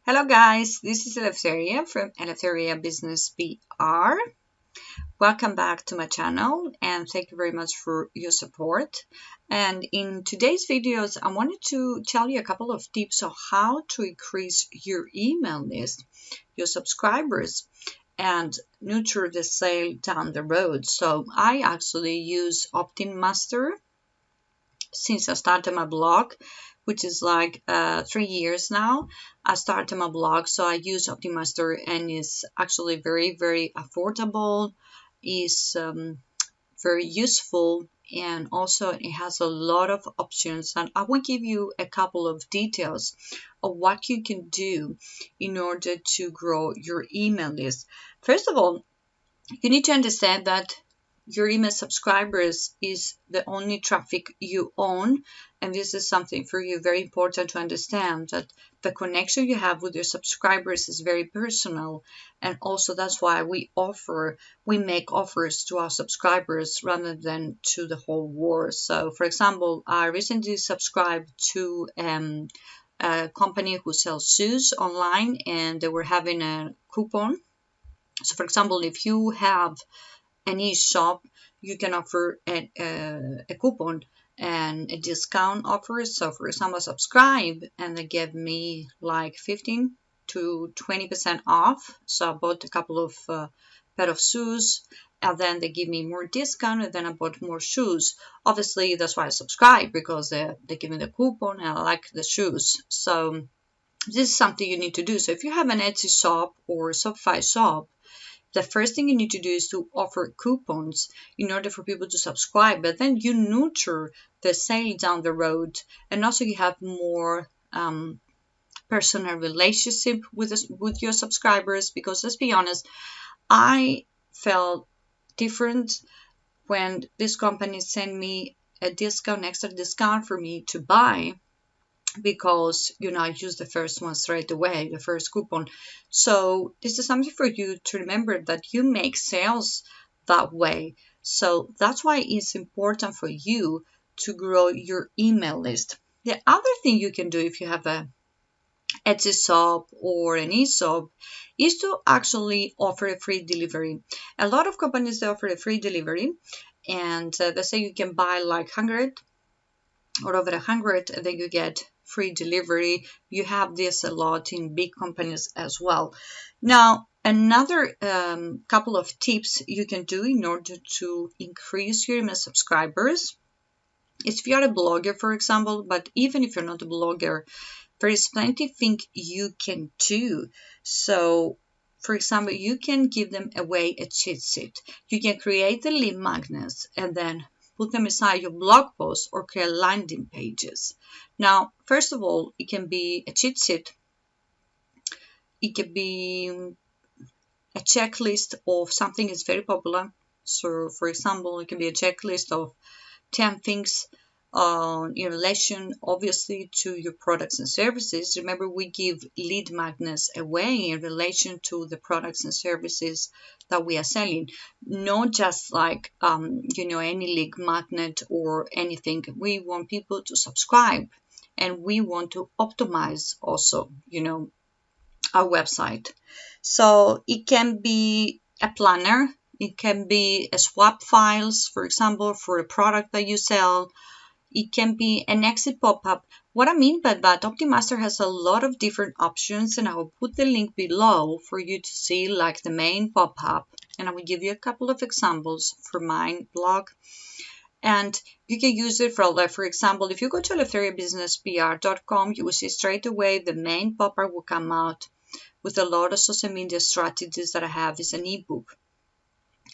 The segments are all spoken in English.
Hello guys, this is Eleftheria from Eleftheria Business PR. Welcome back to my channel and thank you very much for your support. And in today's videos, I wanted to tell you a couple of tips on how to increase your email list, your subscribers, and nurture the sale down the road. So I actually use OptinMaster since I started my blog, which is like 3 years now. I started my blog, so I use OptinMaster, and it's actually very affordable. Is very useful, and also it has a lot of options, and I will give you a couple of details of what you can do in order to grow your email list. First of all, you need to understand that your email subscribers is the only traffic you own, and this is something for you very important to understand, that the connection you have with your subscribers is very personal, and also that's why we make offers to our subscribers rather than to the whole world. So for example, I recently subscribed to a company who sells shoes online, and they were having a coupon. So for example, if you have an e-shop, you can offer a coupon and a discount offer. So for example, subscribe and they give me like 15 to 20% off. So I bought a couple of pair of shoes, and then they give me more discount, and then I bought more shoes. Obviously, that's why I subscribe, because they give me the coupon and I like the shoes. So this is something you need to do. So if you have an Etsy shop or Shopify shop, the first thing you need to do is to offer coupons in order for people to subscribe, but then you nurture the sale down the road, and also you have more personal relationship with your subscribers. Because let's be honest, I felt different when this company sent me a discount, extra discount for me to buy, because I used the first one straight away, the first coupon. So this is something for you to remember, that you make sales that way. So that's why it's important for you to grow your email list. The other thing you can do if you have a Etsy shop or an e-shop is to actually offer a free delivery. A lot of companies, they offer a free delivery, and they say you can buy like 100 or over 100, and then you get free delivery. You have this a lot in big companies as well. Now, another couple of tips you can do in order to increase your email subscribers is, if you're a blogger, for example, but even if you're not a blogger, there is plenty of things you can do. So for example, you can give them away a cheat sheet. You can create the lead magnets and then put them inside your blog posts or create landing pages. Now, first of all, it can be a cheat sheet. It can be a checklist of something that's very popular. So, for example, it can be a checklist of 10 things in relation, obviously, to your products and services. Remember, we give lead magnets away in relation to the products and services that we are selling, not just like any lead magnet or anything. We want people to subscribe, and we want to optimize also our website. So it can be a planner, it can be a swap files, for example, for a product that you sell. It can be an exit pop-up. What I mean by that, OptinMaster has a lot of different options, and I will put the link below for you to see, like the main pop-up, and I will give you a couple of examples for my blog. And you can use it for example, if you go to eleftheriabusinesspr.com, you will see straight away the main pop-up will come out with a lot of social media strategies that I have. Is an ebook.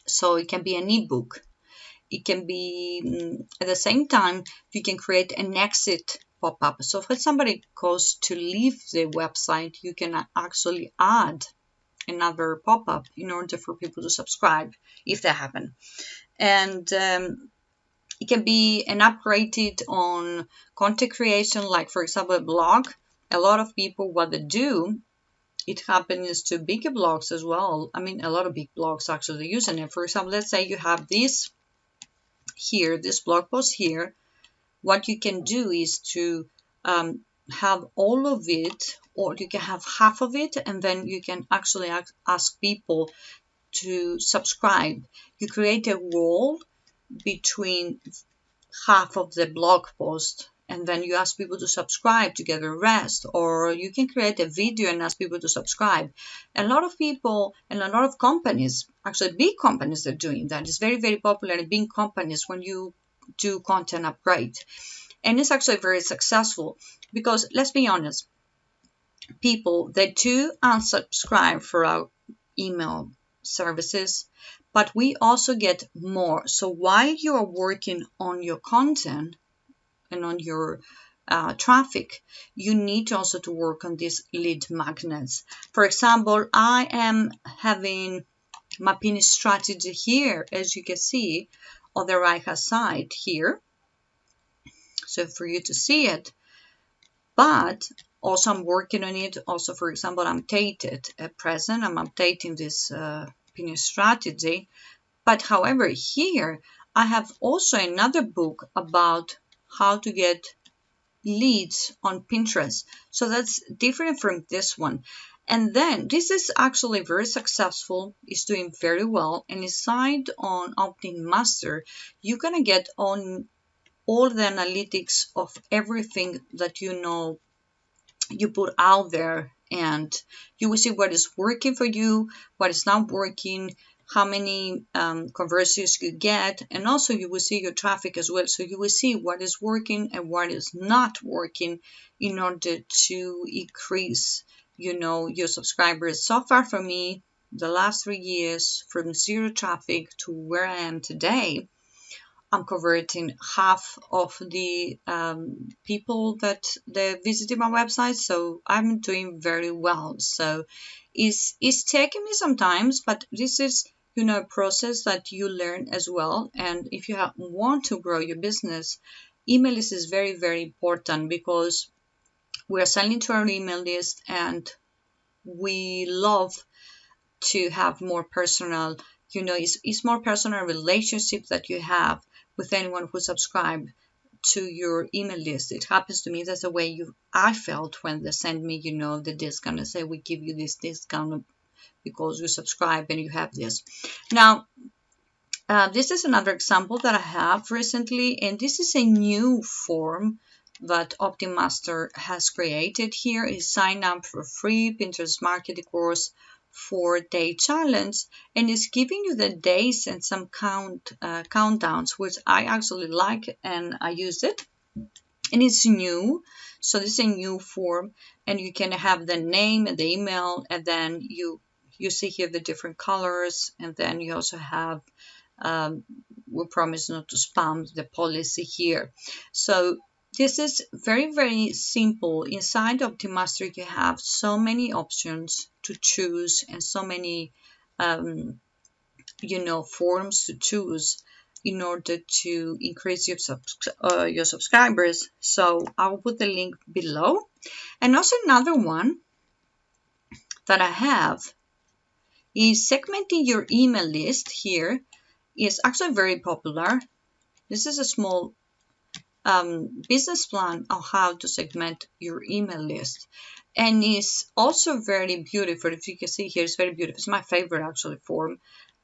So it can be an ebook. It can be, at the same time, you can create an exit pop-up. So if somebody goes to leave the website, you can actually add another pop-up in order for people to subscribe if they happen. And it can be an upgraded on content creation, like for example, a blog. A lot of people, what they do, it happens to bigger blogs as well. I mean, a lot of big blogs actually using it. For example, let's say you have this here, this blog post here. What you can do is to have all of it or you can have half of it, and then you can actually ask people to subscribe. You create a wall between half of the blog post, and then you ask people to subscribe to get the rest, or you can create a video and ask people to subscribe. A lot of people and a lot of companies, actually big companies, are doing that. It's very, very popular in big companies when you do content upgrade, and it's actually very successful because, let's be honest, people, they do unsubscribe for our email services, but we also get more. So while you are working on your content and on your traffic, you need also to work on these lead magnets. For example, I am having my pin strategy here, as you can see on the right hand side here, so for you to see it. But also I'm working on it. Also, for example, I'm updated at present. I'm updating this pin strategy. But however, here I have also another book about how to get leads on Pinterest. So that's different from this one. And then this is actually very successful. It's doing very well. And inside on OptinMaster, you're going to get on all the analytics of everything that you put out there, and you will see what is working for you, what is not working, how many conversions you get, and also you will see your traffic as well. So you will see what is working and what is not working in order to increase, your subscribers. So far for me, the last 3 years, from zero traffic to where I am today, I'm converting half of the people that they visited my website, so I'm doing very well. So it's taking me some time, but this is a process that you learn as well. And if you want to grow your business, email list is very, very important, because we are selling to our email list, and we love to have more personal, it's more personal relationships that you have with anyone who subscribed to your email list. It happens to me, that's the way I felt when they sent me, the discount, and say, we give you this discount because you subscribe and you have this. Now, this is another example that I have recently, and this is a new form that OptinMaster has created. Here is sign up for free Pinterest marketing course 4-day challenge, and it's giving you the days and some countdowns, which I actually like, and I use it. And it's new, so this is a new form, and you can have the name and the email, and then you see here the different colors, and then you also have we promise not to spam the policy here. So this is very, very simple. Inside OptinMaster, you have so many options to choose and so many, forms to choose in order to increase your subscribers. So I'll put the link below. And also another one that I have is segmenting your email list. Here is actually very popular. This is a small business plan on how to segment your email list, and it's also very beautiful. If you can see here, it's very beautiful. It's my favorite actually form,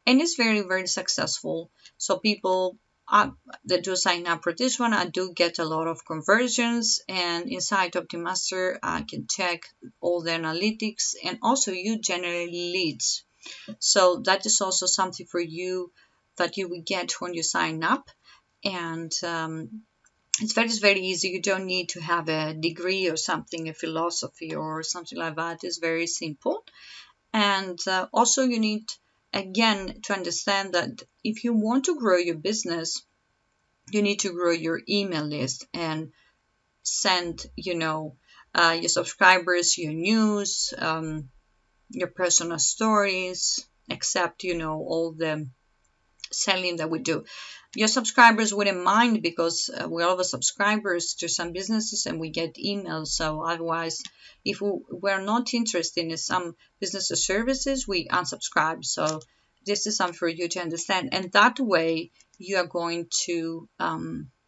and it's very, very successful. So people that do sign up for this one, I do get a lot of conversions, and inside OptinMaster I can check all the analytics, and also you generate leads. So that is also something for you that you will get when you sign up. And it's very easy. You don't need to have a degree or something, a philosophy or something like that. It's very simple. And also you need, again, to understand that if you want to grow your business, you need to grow your email list and send, your subscribers your news, your personal stories, except, all the selling that we do. Your subscribers wouldn't mind, because we all have subscribers to some businesses and we get emails. So otherwise, if we're not interested in some business or services, we unsubscribe. So this is something for you to understand. And that way you are going to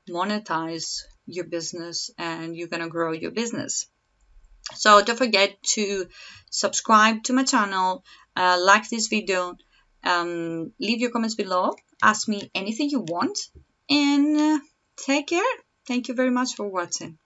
monetize your business, and you're going to grow your business. So don't forget to subscribe to my channel, like this video, leave your comments below, ask me anything you want, and take care. Thank you very much for watching.